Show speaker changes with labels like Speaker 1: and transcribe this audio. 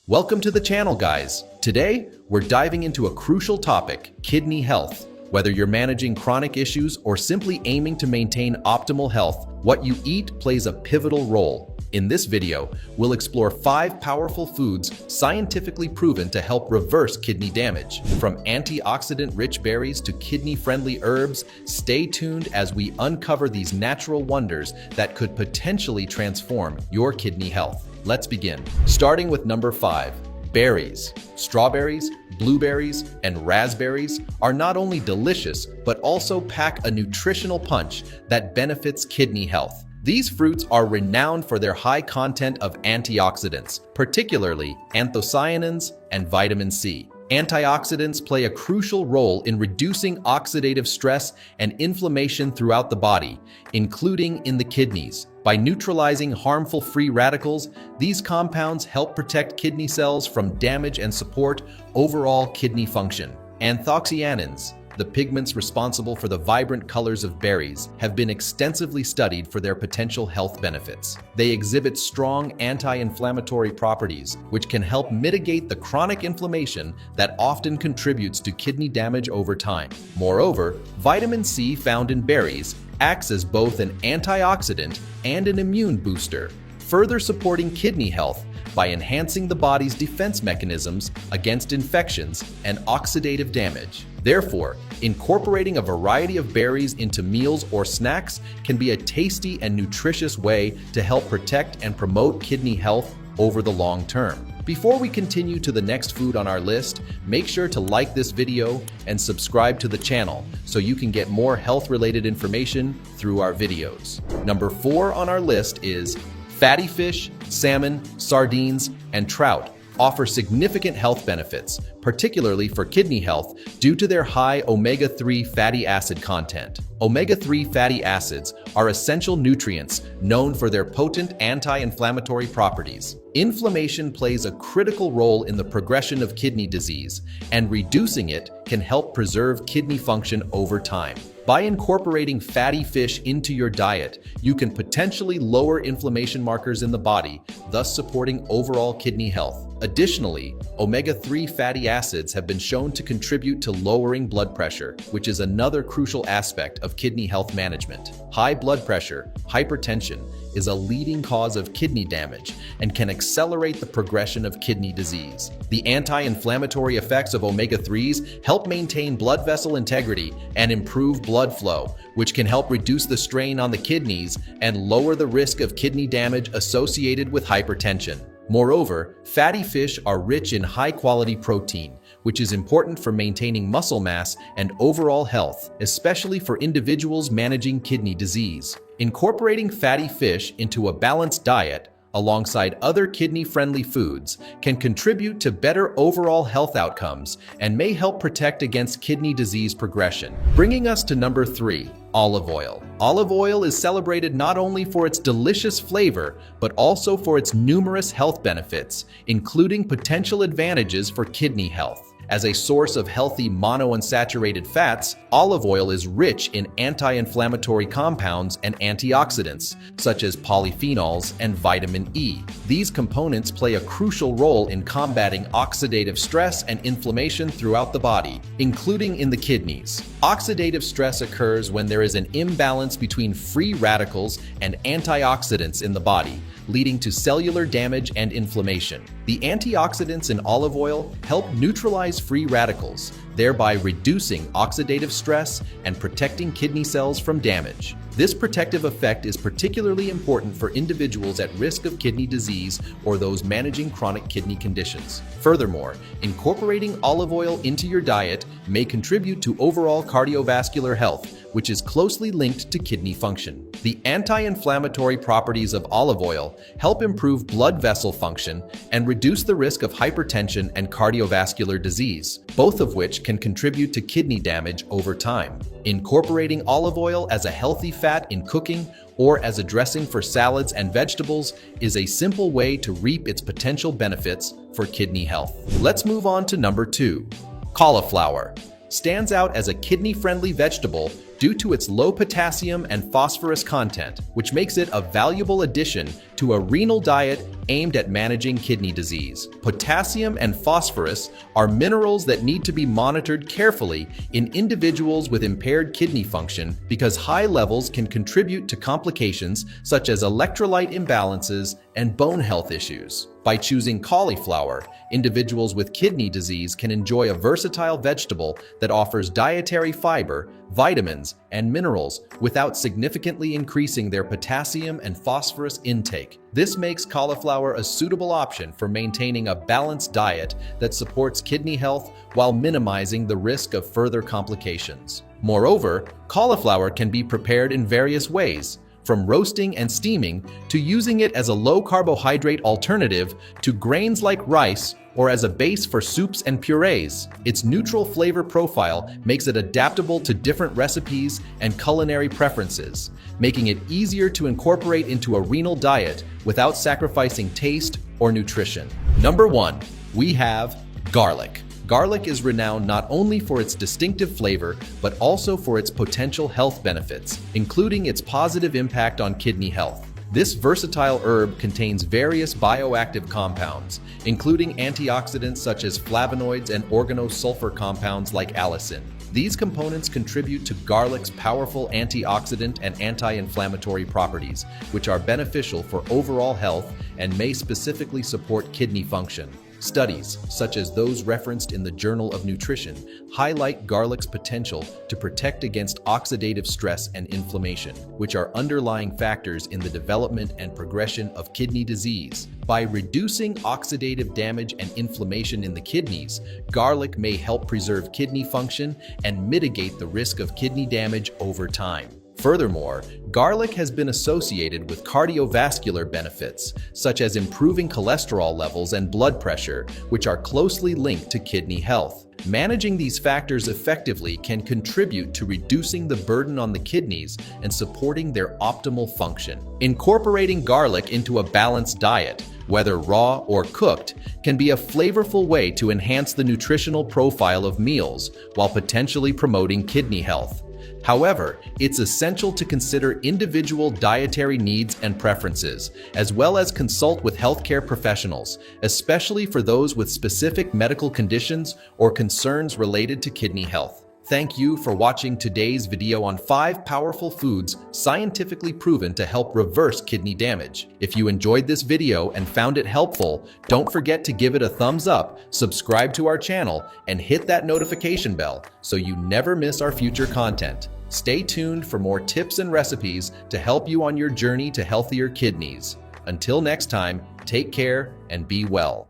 Speaker 1: Welcome to the channel, guys. Today, we're diving into a crucial topic, kidney health. Whether you're managing chronic issues or simply aiming to maintain optimal health, what you eat plays a pivotal role. In this video, we'll explore 5 powerful foods scientifically proven to help reverse kidney damage. From antioxidant-rich berries to kidney-friendly herbs, stay tuned as we uncover these natural wonders that could potentially transform your kidney health. Let's begin. Starting with number 5, berries. Strawberries, blueberries, and raspberries are not only delicious, but also pack a nutritional punch that benefits kidney health. These fruits are renowned for their high content of antioxidants, particularly anthocyanins and vitamin C. Antioxidants play a crucial role in reducing oxidative stress and inflammation throughout the body, including in the kidneys. By neutralizing harmful free radicals, these compounds help protect kidney cells from damage and support overall kidney function. Anthocyanins, the pigments responsible for the vibrant colors of berries, have been extensively studied for their potential health benefits. They exhibit strong anti-inflammatory properties, which can help mitigate the chronic inflammation that often contributes to kidney damage over time. Moreover, vitamin C found in berries acts as both an antioxidant and an immune booster, further supporting kidney health by enhancing the body's defense mechanisms against infections and oxidative damage. Therefore, incorporating a variety of berries into meals or snacks can be a tasty and nutritious way to help protect and promote kidney health over the long term. Before we continue to the next food on our list, make sure to like this video and subscribe to the channel so you can get more health-related information through our videos. Number 4 on our list is fatty fish, salmon, sardines, and trout offer significant health benefits, particularly for kidney health, due to their high omega-3 fatty acid content. Omega-3 fatty acids are essential nutrients known for their potent anti-inflammatory properties. Inflammation plays a critical role in the progression of kidney disease, and reducing it can help preserve kidney function over time. By incorporating fatty fish into your diet, you can potentially lower inflammation markers in the body, thus supporting overall kidney health. Additionally, omega-3 fatty acids have been shown to contribute to lowering blood pressure, which is another crucial aspect of kidney health management. High blood pressure, hypertension, is a leading cause of kidney damage and can accelerate the progression of kidney disease. The anti-inflammatory effects of omega-3s help maintain blood vessel integrity and improve blood flow, which can help reduce the strain on the kidneys and lower the risk of kidney damage associated with hypertension. Moreover, fatty fish are rich in high-quality protein, which is important for maintaining muscle mass and overall health, especially for individuals managing kidney disease. Incorporating fatty fish into a balanced diet alongside other kidney-friendly foods can contribute to better overall health outcomes and may help protect against kidney disease progression. Bringing us to number 3, olive oil. Olive oil is celebrated not only for its delicious flavor, but also for its numerous health benefits, including potential advantages for kidney health. As a source of healthy monounsaturated fats, olive oil is rich in anti-inflammatory compounds and antioxidants, such as polyphenols and vitamin E. These components play a crucial role in combating oxidative stress and inflammation throughout the body, including in the kidneys. Oxidative stress occurs when there is an imbalance between free radicals and antioxidants in the body, leading to cellular damage and inflammation. The antioxidants in olive oil help neutralize free radicals, thereby reducing oxidative stress and protecting kidney cells from damage. This protective effect is particularly important for individuals at risk of kidney disease or those managing chronic kidney conditions. Furthermore, incorporating olive oil into your diet may contribute to overall cardiovascular health, which is closely linked to kidney function. The anti-inflammatory properties of olive oil help improve blood vessel function and reduce the risk of hypertension and cardiovascular disease, both of which can contribute to kidney damage over time. Incorporating olive oil as a healthy fat in cooking or as a dressing for salads and vegetables is a simple way to reap its potential benefits for kidney health. Let's move on to number 2. Cauliflower stands out as a kidney-friendly vegetable due to its low potassium and phosphorus content, which makes it a valuable addition to a renal diet aimed at managing kidney disease. Potassium and phosphorus are minerals that need to be monitored carefully in individuals with impaired kidney function because high levels can contribute to complications such as electrolyte imbalances and bone health issues. By choosing cauliflower, individuals with kidney disease can enjoy a versatile vegetable that offers dietary fiber, vitamins, and minerals without significantly increasing their potassium and phosphorus intake. This makes cauliflower a suitable option for maintaining a balanced diet that supports kidney health while minimizing the risk of further complications. Moreover, cauliflower can be prepared in various ways, from roasting and steaming to using it as a low-carbohydrate alternative to grains like rice or as a base for soups and purees. Its neutral flavor profile makes it adaptable to different recipes and culinary preferences, making it easier to incorporate into a renal diet without sacrificing taste or nutrition. Number 1, we have garlic. Garlic is renowned not only for its distinctive flavor, but also for its potential health benefits, including its positive impact on kidney health. This versatile herb contains various bioactive compounds, including antioxidants such as flavonoids and organosulfur compounds like allicin. These components contribute to garlic's powerful antioxidant and anti-inflammatory properties, which are beneficial for overall health and may specifically support kidney function. Studies, such as those referenced in the Journal of Nutrition, highlight garlic's potential to protect against oxidative stress and inflammation, which are underlying factors in the development and progression of kidney disease. By reducing oxidative damage and inflammation in the kidneys, garlic may help preserve kidney function and mitigate the risk of kidney damage over time. Furthermore, garlic has been associated with cardiovascular benefits, such as improving cholesterol levels and blood pressure, which are closely linked to kidney health. Managing these factors effectively can contribute to reducing the burden on the kidneys and supporting their optimal function. Incorporating garlic into a balanced diet, whether raw or cooked, can be a flavorful way to enhance the nutritional profile of meals while potentially promoting kidney health. However, it's essential to consider individual dietary needs and preferences, as well as consult with healthcare professionals, especially for those with specific medical conditions or concerns related to kidney health. Thank you for watching today's video on 5 powerful foods scientifically proven to help reverse kidney damage. If you enjoyed this video and found it helpful, don't forget to give it a thumbs up, subscribe to our channel, and hit that notification bell so you never miss our future content. Stay tuned for more tips and recipes to help you on your journey to healthier kidneys. Until next time, take care and be well.